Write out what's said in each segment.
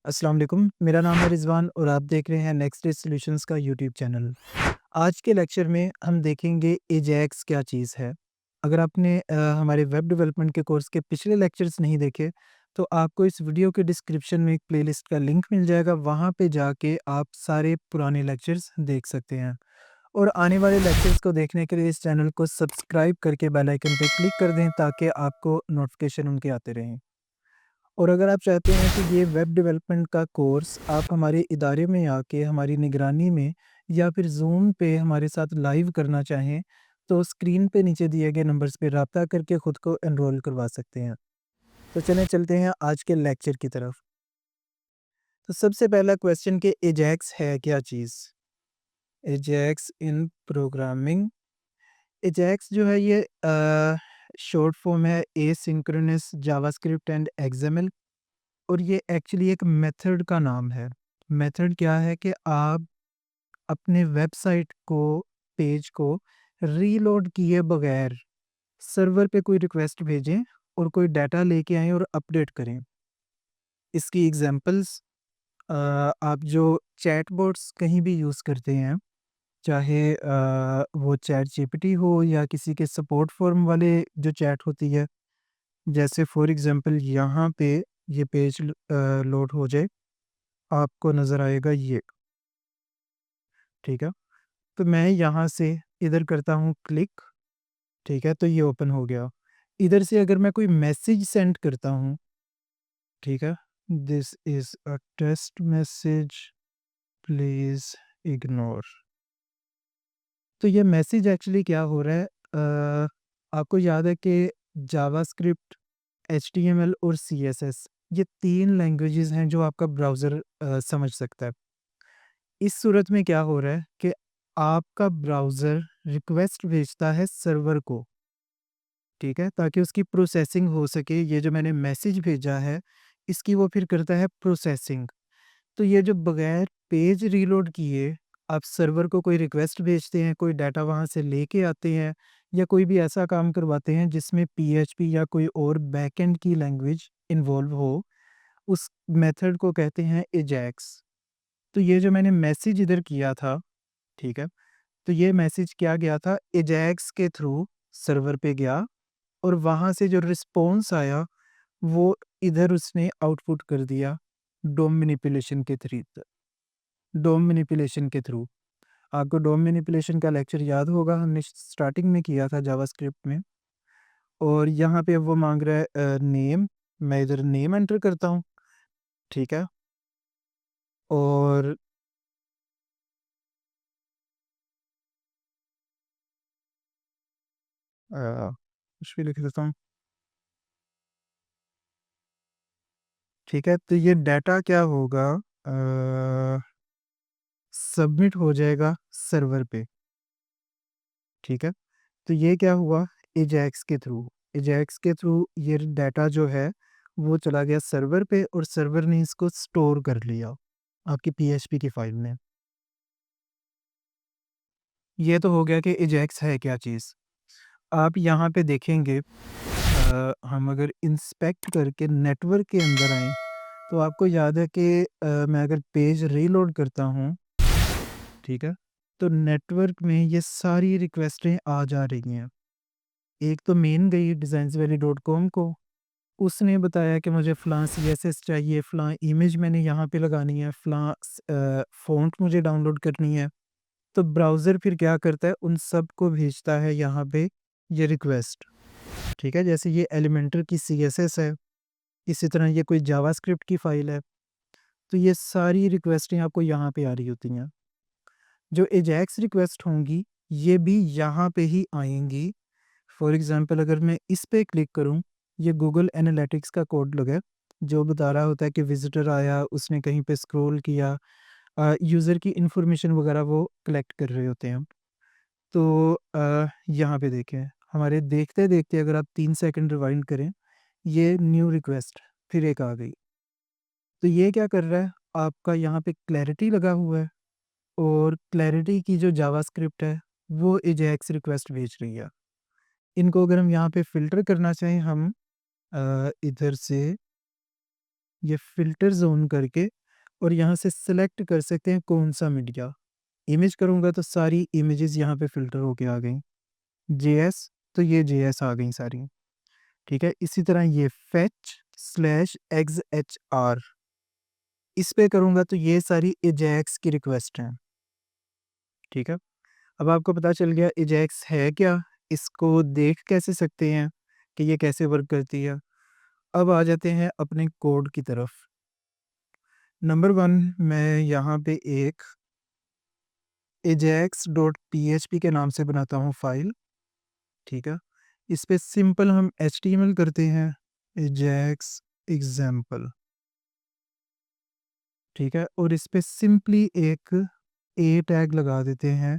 अस्सलाम वालेकुम, मेरा नाम है रिज़वान और आप देख रहे हैं नेक्स्ट डे सॉल्यूशंस का यूट्यूब चैनल। आज के लेक्चर में हम देखेंगे एजैक्स क्या चीज़ है। अगर आपने हमारे वेब डेवलपमेंट के कोर्स के पिछले लेक्चर्स नहीं देखे, तो आपको इस वीडियो के डिस्क्रिप्शन में एक प्लेलिस्ट का लिंक मिल जाएगा, वहाँ पे जाके आप सारे पुराने लेक्चर्स देख सकते हैं। और आने वाले लेक्चर्स को देखने के लिए इस चैनल को सब्सक्राइब करके बेल आइकन पे क्लिक कर दें ताकि आपको नोटिफ़िकेशन उनके आते रहें। और अगर आप चाहते हैं कि ये वेब डेवलपमेंट का कोर्स आप हमारे इदारे में आके हमारी निगरानी में या फिर ज़ूम पे हमारे साथ लाइव करना चाहें, तो स्क्रीन पे नीचे दिए गए नंबर्स पे राब्ता करके खुद को एनरोल करवा सकते हैं। तो चलें चलते हैं आज के लेक्चर की तरफ। तो सबसे पहला क्वेश्चन कि एजैक्स है क्या चीज़? एजैक्स इन प्रोग्रामिंग, एजैक्स जो है ये शॉर्ट फॉर्म है एसिंक्रोनस जावास्क्रिप्ट एंड एक्सएमएल। और ये एक्चुअली एक मेथड का नाम है। मेथड क्या है कि आप अपने वेबसाइट को, पेज को रीलोड किए बगैर सर्वर पे कोई रिक्वेस्ट भेजें और कोई डाटा लेके आएँ और अपडेट करें। इसकी एग्ज़ाम्पल्स आप जो चैटबॉट्स कहीं भी यूज़ करते हैं, चाहे वो चैट जीपीटी हो या किसी के सपोर्ट फॉर्म वाले जो चैट होती है, जैसे फॉर एग्ज़ाम्पल यहाँ पे ये पेज लोड हो जाए, आपको नज़र आएगा ये, ठीक है? तो मैं यहाँ से इधर करता हूँ क्लिक, ठीक है? तो ये ओपन हो गया। इधर से अगर मैं कोई मैसेज सेंड करता हूँ, ठीक है? This is a test message, please ignore. तो ये मैसेज एक्चुअली क्या हो रहा है, आपको याद है कि जावास्क्रिप्ट, एचटीएमएल और सीएसएस ये 3 लैंग्वेजेज़ हैं जो आपका ब्राउज़र समझ सकता है। इस सूरत में क्या हो रहा है कि आपका ब्राउज़र रिक्वेस्ट भेजता है सर्वर को, ठीक है? ताकि उसकी प्रोसेसिंग हो सके, ये जो मैंने मैसेज भेजा है, इसकी वो फिर करता है प्रोसेसिंग। तो ये जो बगैर पेज रीलोड किए आप सर्वर को कोई रिक्वेस्ट भेजते हैं, कोई डाटा वहाँ से लेके आते हैं या कोई भी ऐसा काम करवाते हैं जिसमें पीएचपी या कोई और बैकएंड की लैंग्वेज इन्वॉल्व हो, उस मेथड को कहते हैं एजैक्स। तो ये जो मैंने मैसेज इधर किया था, ठीक है? तो ये मैसेज क्या गया था, एजैक्स के थ्रू सर्वर पे गया और वहाँ से जो रिस्पॉन्स आया, वो इधर उसने आउटपुट कर दिया डोम मैनिपुलेशन के डोम मैनिपुलेशन के थ्रू। आपको डोम मैनिपुलेशन का लेक्चर याद होगा, हमने स्टार्टिंग में किया था जावास्क्रिप्ट में। और यहाँ पे वो माँग रहा है नेम, मैं इधर नेम एंटर करता हूँ, ठीक है? और कुछ भी लिख देता हूँ, ठीक है? तो ये डाटा क्या होगा, सबमिट हो जाएगा सर्वर पे, ठीक है? तो ये क्या हुआ, एजैक्स के थ्रू, एजैक्स के थ्रू ये डाटा जो है वो चला गया सर्वर पे और सर्वर ने इसको स्टोर कर लिया आपकी पीएचपी की फाइल में। ये तो हो गया कि एजैक्स है क्या चीज़। आप यहाँ पे देखेंगे, हम अगर इंस्पेक्ट करके नेटवर्क के अंदर आएँ, तो आपको याद है कि मैं अगर पेज रीलोड करता हूँ, ठीक है? तो नेटवर्क में ये सारी रिक्वेस्टें आ जा रही हैं। एक तो मेन गई designsvalley.com को, उसने बताया कि मुझे फ़लाँ सीएसएस चाहिए, फ़लाँ इमेज मैंने यहाँ पे लगानी है, फ़लाँ फ़ॉन्ट मुझे डाउनलोड करनी है। तो ब्राउज़र फिर क्या करता है, उन सब को भेजता है यहाँ पे ये रिक्वेस्ट, ठीक है? जैसे ये एलिमेंटर की सीएसएस है, इसी तरह ये कोई जावास्क्रिप्ट की फ़ाइल है, तो ये सारी रिक्वेस्टें आपको यहाँ पे आ रही होती हैं। जो एजैक्स रिक्वेस्ट होंगी, ये भी यहाँ पे ही आएँगी। फॉर एग्ज़ाम्पल अगर मैं इस पे क्लिक करूँ, ये गूगल एनालिटिक्स का कोड लगा है, जो बता रहा होता है कि विज़िटर आया, उसने कहीं पे स्क्रॉल किया, यूज़र की इन्फॉर्मेशन वगैरह वो कलेक्ट कर रहे होते हैं। तो यहाँ पे देखें, हमारे देखते-देखते अगर आप 3 सेकंड रिवाइंड करें, ये न्यू रिक्वेस्ट फिर एक आ गई। तो ये क्या कर रहा है, आपका यहाँ पे क्लैरिटी लगा हुआ है और क्लैरिटी की जो जावास्क्रिप्ट है, वो एजैक्स रिक्वेस्ट भेज रही है। इनको अगर हम यहाँ पे फ़िल्टर करना चाहें, हम इधर से ये फ़िल्टर ज़ोन करके और यहाँ से सेलेक्ट कर सकते हैं कौन-सा मीडिया। इमेज करूँगा तो सारी इमेजेस यहाँ पे फ़िल्टर होके आ गई। जेएस तो ये जेएस आ गई सारी, ठीक है? इसी तरह ये fetch/exhr इस पे करूँगा तो ये सारी एजेक्स की रिक्वेस्ट हैं, ठीक है? अब आपको पता चल गया एजेक्स है क्या? इसको देख कैसे सकते हैं कि ये कैसे वर्क करती है? अब आ जाते हैं अपने कोड की तरफ। नंबर 1 मैं यहाँ पे एक ajax.php के नाम से बनाता हूँ फ़ाइल, ठीक है? इस पे सिंपल हम एचटीएमएल करते हैं ajax example, ठीक है? और इस पे सिंपली एक ए टैग लगा देते हैं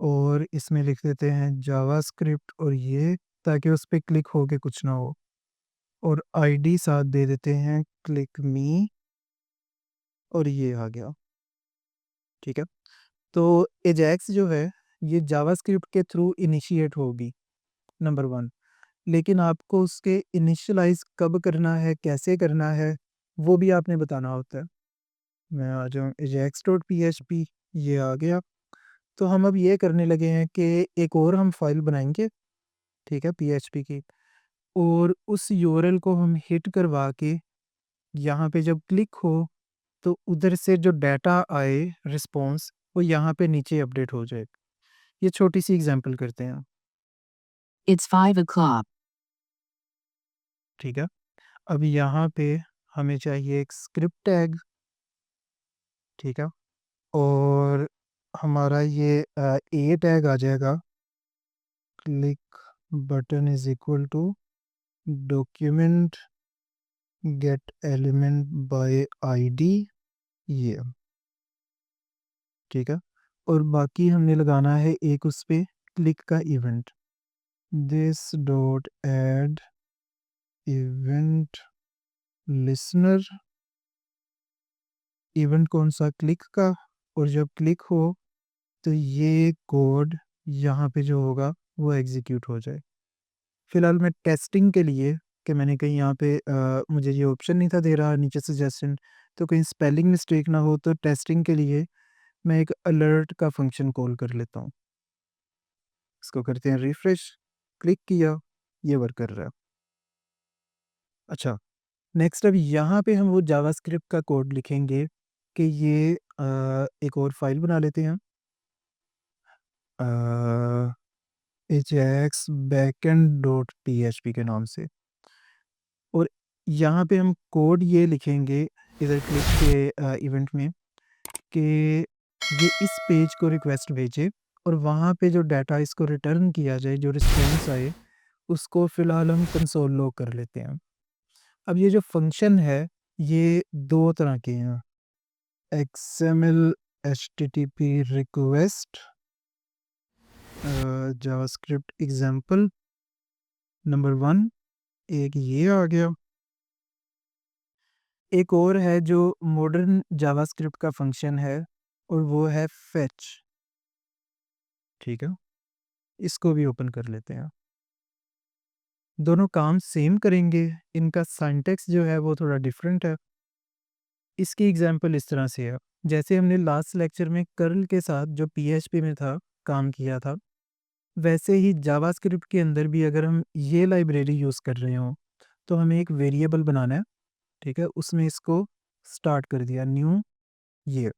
और इसमें लिख देते हैं जावास्क्रिप्ट और ये ताकि उस पे क्लिक होके कुछ ना हो और आईडी साथ दे देते हैं क्लिक मी और ये आ गया, ठीक है? तो एजेक्स जो है ये जावास्क्रिप्ट के थ्रू इनिशिएट होगी, नंबर 1। लेकिन आपको उसके इनिशियलाइज़ कब करना है, कैसे करना है, वो भी आपने बताना होता है। मैं आ जाऊँ ajax.php, ये आ गया। तो हम अब ये करने लगे हैं कि एक और हम फ़ाइल बनाएँगे, ठीक है, पीएचपी की, और उस यूआरएल को हम हिट करवा के यहाँ पे जब क्लिक हो, तो उधर से जो डाटा आए रिस्पॉन्स, वो यहाँ पे नीचे अपडेट हो जाए। ये छोटी-सी एग्ज़ाम्पल करते हैं, It's 5 o'clock. ठीक है? अब यहाँ पे हमें चाहिए एक स्क्रिप्ट टैग, ठीक है? और हमारा ये ए टैग आ जाएगा, click button is equal to document get element by ID, ये, ठीक है? और बाकी हमने लगाना है एक उस पे क्लिक का event, this dot add event listener, event कौन सा, क्लिक का, और जब क्लिक हो तो ये कोड यहाँ पे जो होगा वो एग्जीक्यूट हो जाए। फिलहाल मैं टेस्टिंग के लिए कि मैंने कहीं यहाँ पे मुझे ये ऑप्शन नहीं था दे रहा नीचे सजेशन, तो कहीं स्पेलिंग मिस्टेक ना हो, तो टेस्टिंग के लिए मैं एक अलर्ट का फंक्शन कॉल कर लेता हूँ। इसको करते हैं रिफ्रेश, क्लिक किया, ये वर्क कर रहा है। अच्छा, नेक्स्ट अब यहाँ पे हम वो जावास्क्रिप्ट का कोड लिखेंगे कि ये एक और फाइल बना लेते हैं, ajax backend.php के नाम से, और यहाँ पे हम कोड ये लिखेंगे इधर क्लिक के इवेंट में कि ये इस पेज को रिक्वेस्ट भेजे और वहाँ पे जो डाटा इसको रिटर्न किया जाए, जो रिस्पॉन्स आए, उसको फ़िलहाल हम कंसोल लॉग कर लेते हैं। अब ये जो फंक्शन है, ये 2 तरह के हैं, XML HTTP request JavaScript example number 1, एक ये आ गया। एक और है जो मॉडर्न जावास्क्रिप्ट का फंक्शन है और वो है फेच, ठीक है? इसको भी ओपन कर लेते हैं। दोनों काम सेम करेंगे, इनका सिंटैक्स जो है वो थोड़ा डिफरेंट है। इसकी एग्जांपल इस तरह से है, जैसे हमने लास्ट लेक्चर में कर्ल के साथ जो पीएचपी में था, काम किया था, वैसे ही जावास्क्रिप्ट के अंदर भी अगर हम ये लाइब्रेरी यूज़ कर रहे हों, तो हमें एक वेरिएबल बनाना है, ठीक है? उसमें इसको स्टार्ट कर दिया न्यू ये।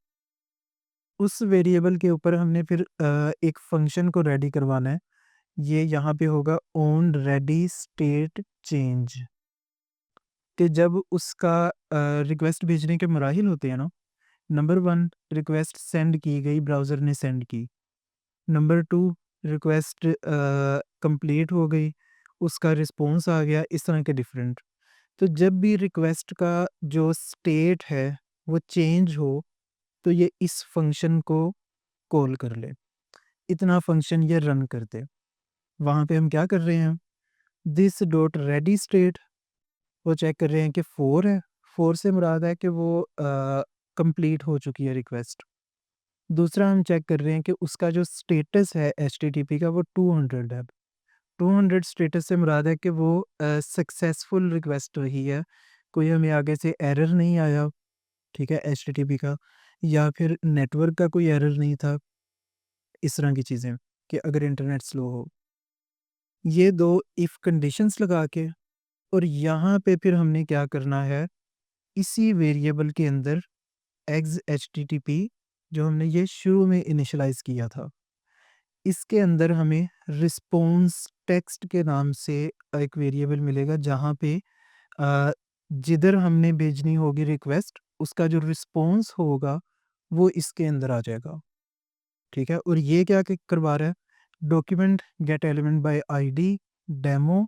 उस वेरिएबल के ऊपर हमने फिर एक फंक्शन को रेडी करवाना है। ये यहाँ पे होगा ऑन रेडी स्टेट चेंज, कि जब उसका रिक्वेस्ट भेजने के मराहिल होते हैं ना, नंबर 1 रिक्वेस्ट सेंड की गई, ब्राउज़र ने सेंड की। नंबर 2 रिक्वेस्ट कंप्लीट हो गई, उसका रिस्पॉन्स आ गया, इस तरह के डिफरेंट। तो जब भी रिक्वेस्ट का जो स्टेट है वो चेंज हो, तो ये इस फंक्शन को कॉल कर ले। इतना फंक्शन ये रन कर दे। वहाँ पे हम क्या कर रहे हैं, दिस डॉट रेडी स्टेट, वो चेक कर रहे हैं कि 4 है। 4 से मुराद है कि वो कंप्लीट हो चुकी है रिक्वेस्ट। दूसरा हम चेक कर रहे हैं कि उसका जो स्टेटस है एचटीटीपी का वो 200 है। 200 स्टेटस से मुराद है कि वो सक्सेसफुल रिक्वेस्ट रही है, कोई हमें आगे से एरर नहीं आया, ठीक है, एचटीटीपी का, या फिर नेटवर्क का कोई एरर नहीं था, इस तरह की चीज़ें, कि अगर इंटरनेट स्लो हो। ये 2 इफ कंडीशंस लगा के और यहाँ पे फिर हमने क्या करना है, इसी वेरिएबल के अंदर एग्स एचटीटीपी जो हमने ये शुरू में इनिशियलाइज़ किया था, इसके अंदर हमें रिस्पॉन्स टेक्स्ट के नाम से एक वेरिएबल मिलेगा, जहाँ पे अ, जिधर हमने भेजनी होगी रिक्वेस्ट, उसका जो रिस्पॉन्स होगा वो इसके अंदर आ जाएगा, ठीक है। और ये क्या करवा रहा है, document get element by ID demo,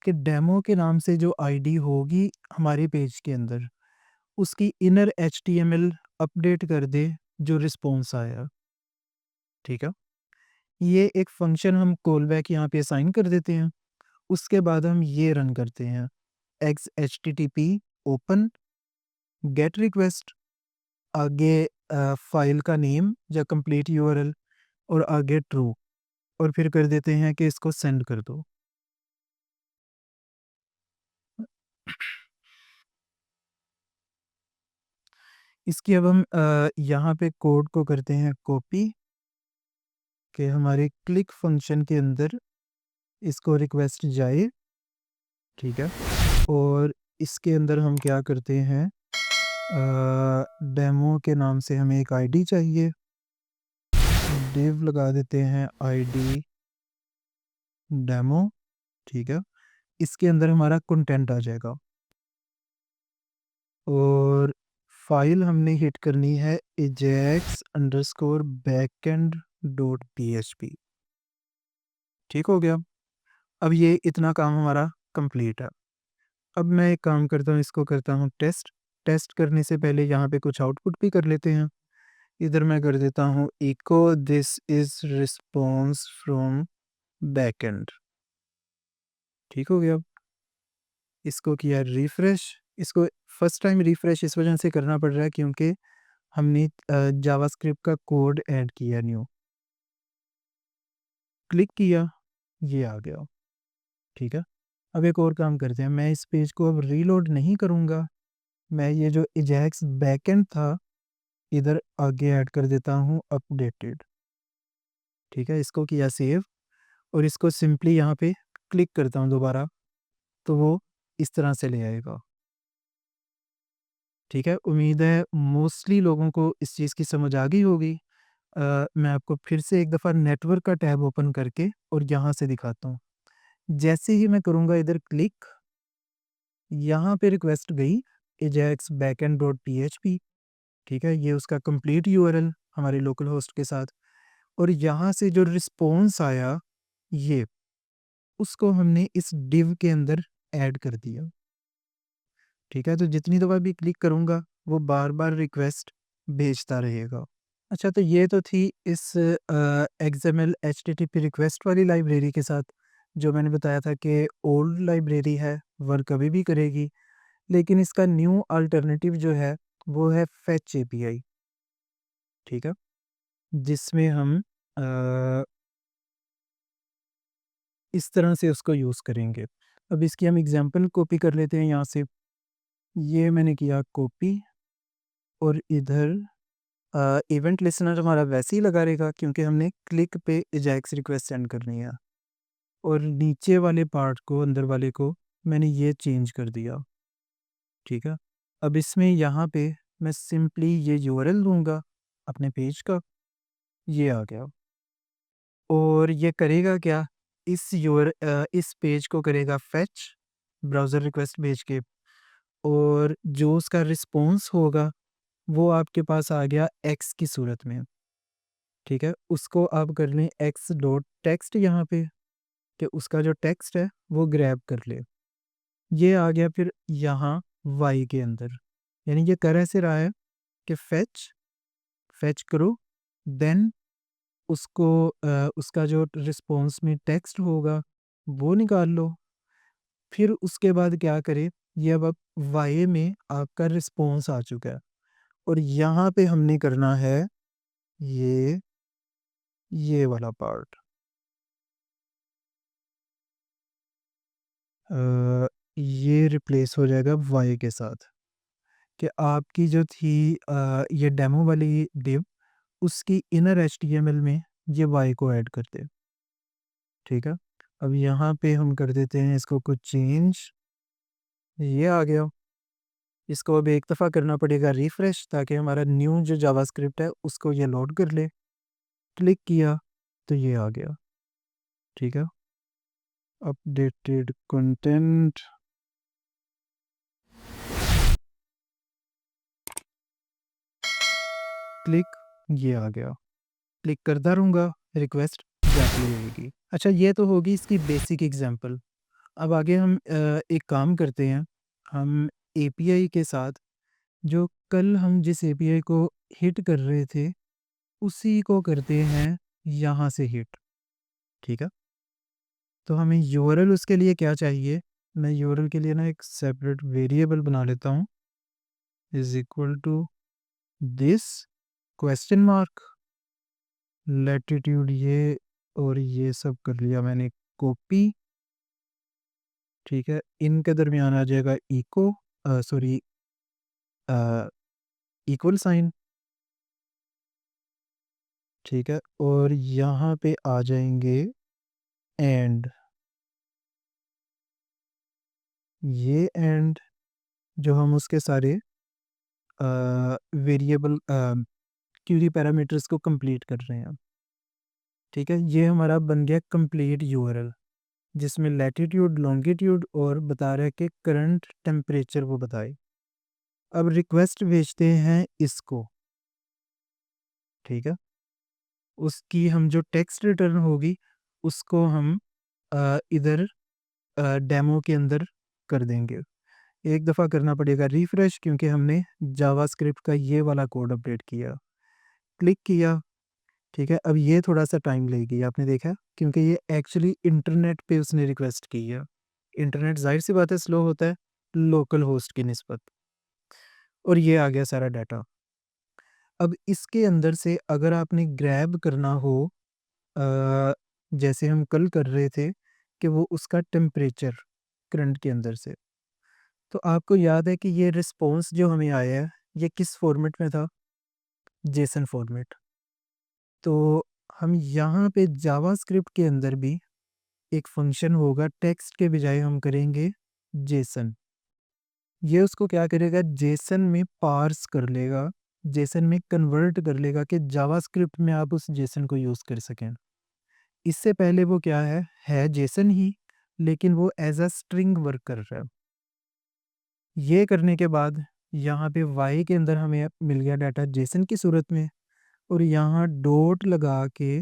कि डेमो के नाम से जो आईडी होगी हमारे पेज के अंदर, उसकी इनर एचटीएमएल अपडेट कर दे जो रिस्पॉन्स आया, ठीक है। ये एक फंक्शन हम कॉल बैक यहाँ पे असाइन कर देते हैं। उसके बाद हम ये रन करते हैं, x H T T P open gate request, आगे फाइल का नेम या कंप्लीट यूआरएल, और आगे ट्रू, और फिर कर देते हैं कि इसको सेंड कर दो। इसकी अब हम यहाँ पे कोड को करते हैं कॉपी, कि हमारे क्लिक फंक्शन के अंदर इसको रिक्वेस्ट जाए, ठीक है। और इसके अंदर हम क्या करते हैं, डेमो के नाम से हमें एक आईडी चाहिए, डिव लगा देते हैं आईडी डेमो, ठीक है। इसके अंदर हमारा कंटेंट आ जाएगा, और फाइल हमने हिट करनी है Ajax underscore backend dot PHP, ठीक हो गया। अब ये इतना काम हमारा कंप्लीट है। अब मैं एक काम करता हूँ, इसको करता हूँ टेस्ट। टेस्ट करने से पहले यहाँ पे कुछ आउटपुट भी कर लेते हैं। इधर मैं कर देता हूँ echo this is response from backend, ठीक हो गया। इसको किया रिफ्रेश। इसको फर्स्ट टाइम रिफ्रेश इस वजह से करना पड़ रहा है क्योंकि हमने जावास्क्रिप्ट का कोड ऐड किया न्यू। क्लिक किया, ये आ गया, ठीक है। अब एक और काम करते हैं, मैं इस पेज को अब रीलोड नहीं करूँगा, मैं ये जो एजेक्स बैकएंड था इधर आगे ऐड कर देता हूँ अपडेटेड, ठीक है। इसको किया सेव, और इसको सिंपली यहाँ पे क्लिक करता हूँ दोबारा, तो वो इस तरह से ले आएगा, ठीक है। उम्मीद है मोस्टली लोगों को इस चीज़ की समझ आ गई होगी। मैं आपको फिर से एक दफ़ा नेटवर्क का टैब ओपन करके और यहाँ से दिखाता हूँ। जैसे ही मैं करूँगा इधर क्लिक, यहाँ पे रिक्वेस्ट गई एजेक्स बैकएंड डॉट पीएचपी, ठीक है। ये उसका कंप्लीट यूआरएल हमारे लोकल होस्ट के साथ, और यहाँ से जो रिस्पॉन्स आया ये, उसको हमने इस डिव के अंदर ऐड कर दिया, ठीक है। तो जितनी दफ़ा भी क्लिक करूँगा वो बार-बार रिक्वेस्ट भेजता रहेगा। अच्छा, तो ये तो थी इस एक्सएमएल एचटीटीपी रिक्वेस्ट वाली लाइब्रेरी के साथ, जो मैंने बताया था कि ओल्ड लाइब्रेरी है, वर्क अभी भी करेगी, लेकिन इसका न्यू अल्टरनेटिव जो है वो है फेच एपीआई, ठीक है, जिसमें हम अ, इस तरह से उसको यूज़ करेंगे। अब इसकी हम एग्जांपल कॉपी कर लेते हैं यहाँ से। ये मैंने किया कॉपी, और इधर इवेंट लिसनर हमारा वैसे ही लगा रहेगा क्योंकि हमने क्लिक पे एजेक्स रिक्वेस्ट सेंड करनी है, और नीचे वाले पार्ट को, अंदर वाले को, मैंने ये चेंज कर दिया, ठीक है। अब इसमें यहाँ पे मैं सिंपली ये यूआरएल दूंगा अपने पेज का, ये आ गया। और ये करेगा क्या, इस पेज को करेगा फेच ब्राउज़र रिक्वेस्ट भेज के, और जो उसका रिस्पॉन्स होगा वो आपके पास आ गया एक्स की सूरत में, ठीक है। उसको आप कर लें एक्स डॉट टेक्स्ट यहाँ पे, कि उसका जो टेक्स्ट है वो ग्रैब कर ले। ये आ गया फिर यहाँ वाई के अंदर, यानी ये कर ऐसे रहा है कि फेच फेच करो, देन उसको उसका जो रिस्पॉन्स में टेक्स्ट होगा वो निकाल लो, फिर उसके बाद क्या करे, ये अब वाई में आपका रिस्पॉन्स आ चुका है, और यहाँ पे हमने करना है ये ये वाला पार्ट। ये ये रिप्लेस हो जाएगा वाई के साथ कि आपकी जो थी ये डेमो वाली div उसकी इनर एचटीएमएल में ये वाई को ऐड कर दे, ठीक है? अब यहाँ पे हम कर देते हैं इसको कुछ चेंज, ये आ गया। इसको अब एक दफ़ा करना पड़ेगा रिफ्रेश ताकि हमारा न्यू जो जावास्क्रिप्ट है उसको ये लोड कर ले। क्लिक किया तो ये आ गया, ठीक है? अपडेटेड कंटेंट, क्लिक, ये आ गया। क्लिक करता रहूँगा, रिक्वेस्ट जाती रहेगी। अच्छा, ये तो होगी इसकी बेसिक एग्ज़ाम्पल। अब आगे हम एक काम करते हैं, हम एपीआई के साथ जो कल हम जिस एपीआई को हिट कर रहे थे, उसी को करते हैं यहाँ से हिट, ठीक है? तो हमें यूआरएल उसके लिए क्या चाहिए? मैं यूआरएल के लिए ना एक सेपरेट वेरिएबल बना लेता हूँ, is equal to this question mark, latitude ये और ये सब कर लिया मैंने कॉपी, ठीक है? इनके दरमियान आ जाएगा सॉरी इक्वल साइन, ठीक है? और यहाँ पे आ जाएँगे एंड, ये एंड जो हम उसके सारे वेरिएबल क्यूरी पैरामीटर्स को कंप्लीट कर रहे हैं, ठीक है? ये हमारा बन गया कंप्लीट यूआरएल जिसमें लैटिट्यूड, लॉन्गिट्यूड और बता रहा है कि करंट टेम्परेचर वो बताए। अब रिक्वेस्ट भेजते हैं इसको, ठीक है? उसकी हम जो टेक्स्ट रिटर्न होगी उसको हम इधर डेमो के अंदर कर देंगे। एक दफ़ा करना पड़ेगा रिफ्रेश क्योंकि हमने जावास्क्रिप्ट का ये वाला कोड अपडेट किया। क्लिक किया, ठीक है? अब ये थोड़ा-सा टाइम लेगी, आपने देखा? क्योंकि ये एक्चुअली इंटरनेट पे उसने रिक्वेस्ट की है। इंटरनेट ज़ाहिर-सी बात है स्लो होता है, लोकल होस्ट की निस्बत। और ये आ गया सारा डाटा। अब इसके अंदर से अगर आपने ग्रैब करना हो अ, जैसे हम कल कर रहे थे कि वो उसका टेम्परेचर करंट के अंदर से, तो आपको याद है कि ये रिस्पॉन्स जो हमें आया है, ये किस फ़ॉर्मेट में था? Jason format. तो हम यहाँ पे जावास्क्रिप्ट के अंदर भी एक फ़ंक्शन होगा, टेक्स्ट के बजाय हम करेंगे जेसन। ये उसको क्या करेगा, जेसन में पार्स कर लेगा, जेसन में कन्वर्ट कर लेगा कि जावास्क्रिप्ट में आप उस जेसन को यूज़ कर सकें। इससे पहले वो क्या है जेसन ही, लेकिन वो एज़ अ स्ट्रिंग वर्क कर रहा है। ये करने के बाद यहाँ पे वाई के अंदर हमें मिल गया डाटा जेसन की सूरत में, और यहाँ डॉट लगा के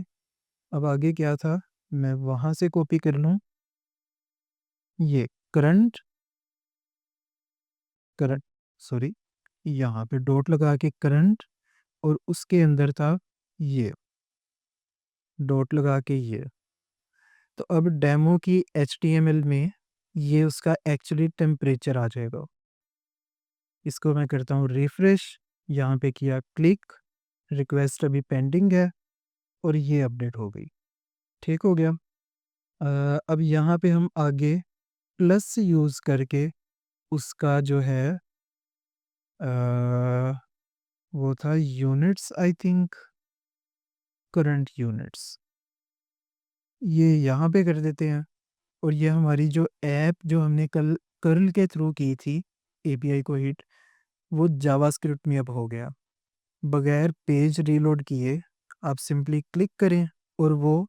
अब आगे क्या था, मैं वहाँ से कॉपी कर लूँ, ये करंट करंट सॉरी, यहाँ पे डॉट लगा के करंट, और उसके अंदर था ये, डॉट लगा के ये। तो अब डेमो की एचटीएमएल में ये उसका एक्चुअली टेम्परेचर आ जाएगा। इसको मैं करता हूँ रिफ्रेश, यहाँ पे किया क्लिक, रिक्वेस्ट अभी पेंडिंग है और ये अपडेट हो गई। ठीक हो गया। अब यहाँ पे हम आगे प्लस यूज़ करके उसका जो है वो था units, I think current units, ये यहाँ पे कर देते हैं। और ये हमारी जो ऐप जो हमने कल कर्ल के थ्रू की थी एपीआई को हिट, वो जावास्क्रिप्ट में अब हो गया। बगैर पेज रीलोड किए आप सिंपली क्लिक करें और वो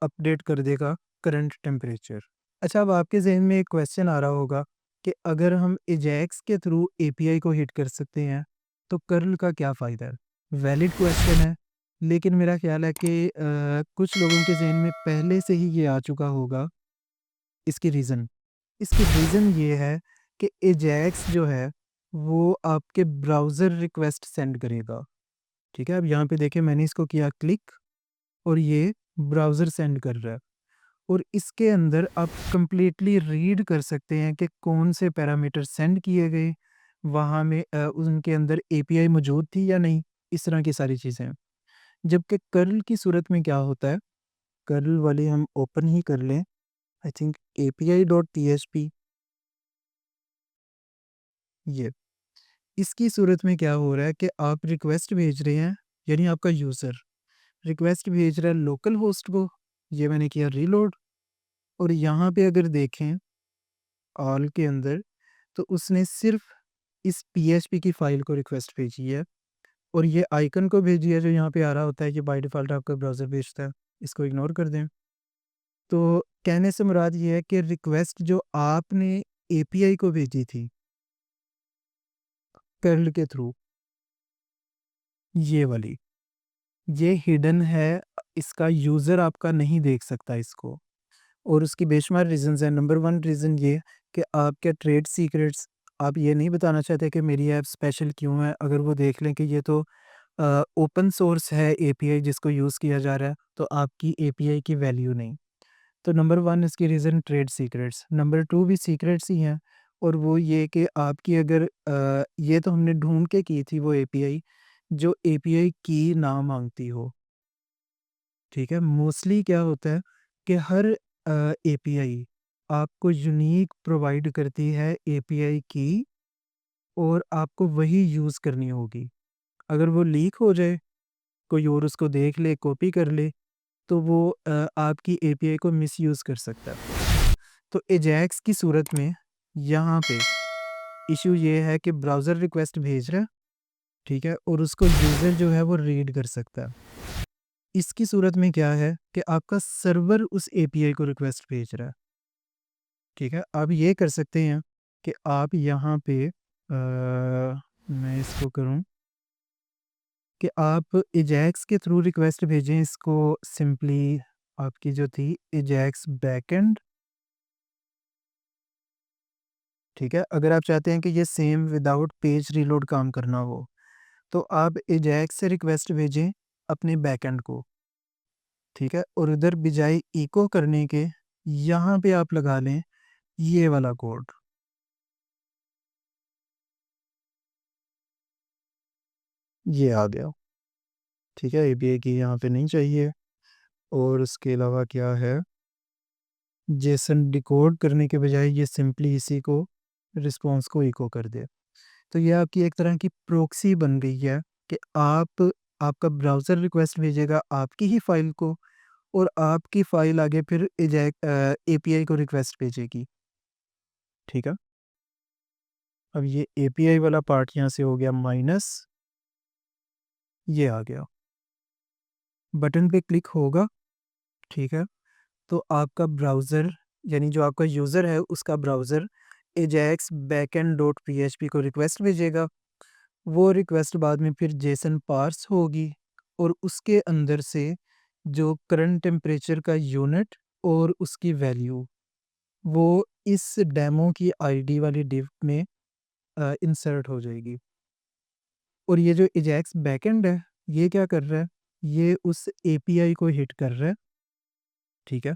अपडेट कर देगा करंट टेम्परेचर। अच्छा, अब आपके ज़हन में एक क्वेश्चन आ रहा होगा कि अगर हम एजैक्स के थ्रू एपीआई को हिट कर सकते हैं, तो कर्ल का क्या फ़ायदा है? वैलिड क्वेश्चन है, लेकिन मेरा ख़्याल है कि कुछ लोगों के ज़हन में पहले से ही ये आ चुका होगा। इसकी रीज़न ये है कि एजैक्स जो है, वो आपके ब्राउज़र रिक्वेस्ट सेंड करेगा, ठीक है? अब यहाँ पे देखिए मैंने इसको किया क्लिक और ये ब्राउज़र सेंड कर रहा है, और इसके अंदर आप कंप्लीटली रीड कर सकते हैं कि कौन से पैरामीटर सेंड किए गए, वहाँ में उनके अंदर एपीआई मौजूद थी या नहीं, इस तरह की सारी चीज़ें। जबकि कर्ल की सूरत में क्या होता है, कर्ल वाली हम ओपन ही कर लें, I think API dot PHP, ये। इसकी सूरत में क्या हो रहा है कि आप रिक्वेस्ट भेज रहे हैं, यानी आपका यूज़र रिक्वेस्ट भेज रहा है लोकल होस्ट को, ये मैंने किया रीलोड, और यहाँ पे अगर देखें ऑल के अंदर, तो उसने सिर्फ़ इस पीएचपी की फ़ाइल को रिक्वेस्ट भेजी है और ये आइकन को भेजी है जो यहाँ पे आ रहा होता है कि बाय डिफ़ॉल्ट आपका ब्राउज़र भेजता है, इसको इग्नोर कर दें। तो कहने से मुराद ये है कि रिक्वेस्ट जो आपने एपीआई को भेजी थी कर्ल के थ्रू, ये वाली, ये हिडन है, इसका यूज़र आपका नहीं देख सकता इसको, और उसकी बेशुमार रीज़न्स हैं। नंबर 1 रीज़न ये कि आपके ट्रेड सीक्रेट्स आप ये नहीं बताना चाहते कि मेरी ऐप स्पेशल क्यों है। अगर वो देख लें कि ये तो ओपन सोर्स है एपीआई जिसको यूज़ किया जा रहा है, तो आपकी एपीआई की वैल्यू नहीं। तो नंबर 1 इसकी रीज़न ट्रेड सीक्रेट्स, नंबर 2 भी सीक्रेट्स ही हैं, और वो ये कि आपकी अगर ये तो हमने ढूँढ के की थी वो एपीआई, जो एपीआई की ना माँगती हो, ठीक है? मोस्टली क्या होता है कि हर एपीआई आपको यूनिक प्रोवाइड करती है एपीआई की, और आपको वही यूज़ करनी होगी। अगर वो लीक हो जाए, कोई और उसको देख ले, कॉपी कर ले, तो वो आपकी एपीआई को मिसयूज़ कर सकता है। तो एजैक्स की सूरत में यहाँ पे इश्यू ये है कि ब्राउज़र रिक्वेस्ट भेज रहा है, ठीक है? और उसको यूज़र जो है वो रीड कर सकता है। इसकी सूरत में क्या है कि आपका सर्वर उस एपीआई को रिक्वेस्ट भेज रहा है, ठीक है? आप ये कर सकते हैं कि आप यहाँ पे मैं इसको करूँ कि आप एजैक्स के थ्रू रिक्वेस्ट भेजें इसको, सिंपली आपकी जो थी एजैक्स बैकएंड, ठीक है? अगर आप चाहते हैं कि ये सेम विदाउट पेज रीलोड काम करना हो, तो आप एजैक्स से रिक्वेस्ट भेजें अपने बैकएंड को, ठीक है? और उधर बजाय इको करने के यहाँ पे आप लगा लें ये वाला कोड, ये आ गया, ठीक है? एपीआई की यहाँ पे नहीं चाहिए, और उसके अलावा क्या है, जेसन डिकोड करने के बजाय ये सिंपली इसी को रिस्पॉन्स को इको कर दे। तो ये आपकी एक तरह की प्रॉक्सी बन गई है कि आपका ब्राउज़र रिक्वेस्ट भेजेगा आपकी ही फ़ाइल को, और आपकी फ़ाइल आगे फिर एपीआई को रिक्वेस्ट भेजेगी, ठीक है? अब ये एपीआई वाला पार्ट यहाँ से हो गया माइनस, ये आ गया। बटन पे क्लिक होगा, ठीक है? तो आपका ब्राउज़र, यानी जो आपका यूज़र है उसका browser Ajax backend dot PHP को रिक्वेस्ट भेजेगा। वो रिक्वेस्ट बाद में फिर जेसन पार्स होगी, और उसके अंदर से जो करंट टेम्परेचर का यूनिट और उसकी वैल्यू, वो इस डेमो की आईडी वाली डिव में इंसर्ट हो जाएगी। और ये जो एजैक्स बैकएंड है, ये क्या कर रहा है, ये उस एपीआई को हिट कर रहा है, ठीक है?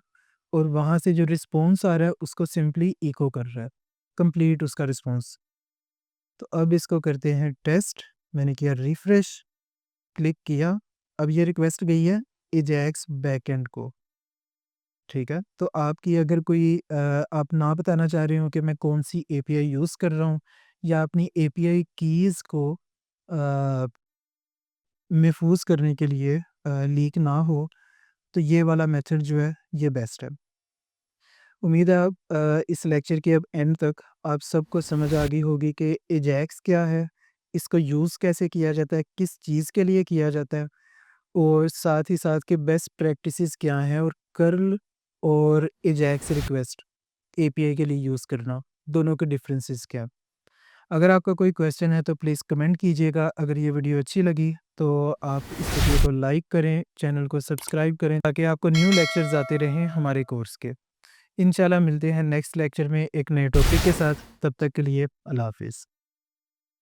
और वहाँ से जो रिस्पॉन्स आ रहा है उसको सिंपली इको कर रहा है, कंप्लीट उसका रिस्पॉन्स। तो अब इसको करते हैं टेस्ट, मैंने किया रिफ्रेश, क्लिक किया, अब ये रिक्वेस्ट गई है एजैक्स बैकएंड को, ठीक है? तो आपकी अगर कोई आप ना बताना चाह रहे हो कि मैं कौन-सी एपीआई यूज़ कर रहा हूँ, या अपनी एपीआई कीज़ को अ, महफूज़ करने के लिए लीक ना हो, तो ये वाला मेथड जो है ये बेस्ट है। उम्मीद है आप इस लेक्चर के अब एंड तक आप सबको समझ आ गई होगी कि एजैक्स क्या है, इसको यूज़ कैसे किया जाता है, किस चीज़ के लिए किया जाता है, और साथ ही साथ के बेस्ट प्रैक्टिसेस क्या हैं, और कर्ल और एजैक्स रिक्वेस्ट एपीआई के लिए यूज़ करना, दोनों के डिफरेंसेस क्या हैं। अगर आपका कोई क्वेश्चन है तो प्लीज़ कमेंट कीजिएगा। अगर ये वीडियो अच्छी लगी तो आप इस वीडियो को लाइक करें, चैनल को सब्सक्राइब करें, ताकि आपको न्यू लेक्चर्स आते रहें हमारे कोर्स के। इंशाल्लाह मिलते हैं नेक्स्ट लेक्चर में एक नए टॉपिक के साथ, तब तक के लिए अल्लाह हाफ़िज़।